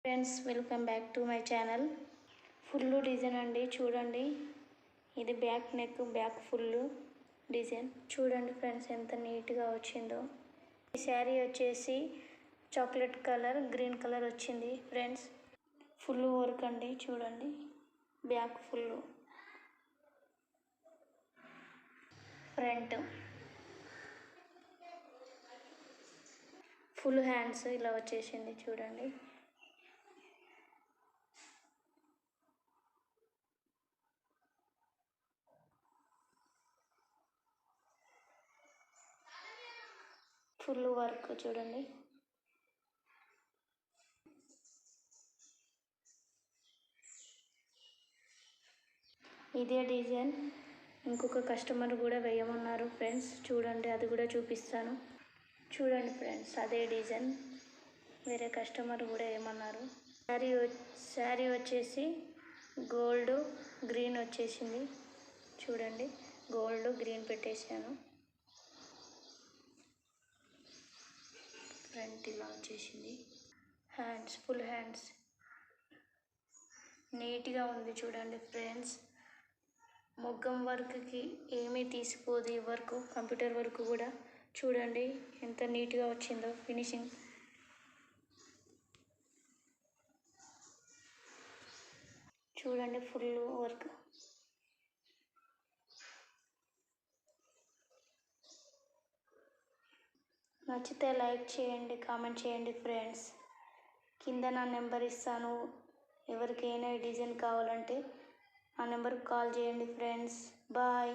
Friends welcome back to my channel. Full design అండి, చూడండి. ఇది back neck, back full design చూడండి friends, ఎంత నీట్గా వచ్చిందో. ఈ శారీ వచ్చేసి చాక్లెట్ కలర్, గ్రీన్ కలర్ వచ్చింది ఫ్రెండ్స్. ఫుల్ వర్క్ అండి, చూడండి. Back full, front full hands ఇలా వచ్చేసింది చూడండి. ఫుల్ వర్క్ చూడండి. ఇదే డిజైన్ ఇంకొక కస్టమర్ కూడా వేయమన్నారు ఫ్రెండ్స్. చూడండి, అది కూడా చూపిస్తాను. చూడండి ఫ్రెండ్స్, అదే డిజైన్ వేరే కస్టమర్ కూడా ఏమన్నారు. శారీ వచ్చేసి గోల్డ్ గ్రీన్ వచ్చేసింది చూడండి. గోల్డ్ గ్రీన్ పెట్టేశాను. ఫ్రంట్ ఇలా వచ్చేసింది. హ్యాండ్స్ ఫుల్ హ్యాండ్స్ నీట్గా ఉంది చూడండి ఫ్రెండ్స్. మొగ్గం వర్క్కి ఏమీ తీసిపోదు ఈ వర్క్. కంప్యూటర్ వర్క్ కూడా చూడండి ఎంత నీట్గా వచ్చిందో ఫినిషింగ్. చూడండి ఫుల్ వర్క్. నచ్చితే లైక్ చేయండి, కామెంట్ చేయండి ఫ్రెండ్స్. కింద నా నెంబర్ ఇస్తాను. ఎవరికైనా డిజైన్ కావాలంటే ఆ నెంబర్కి కాల్ చేయండి ఫ్రెండ్స్. బాయ్.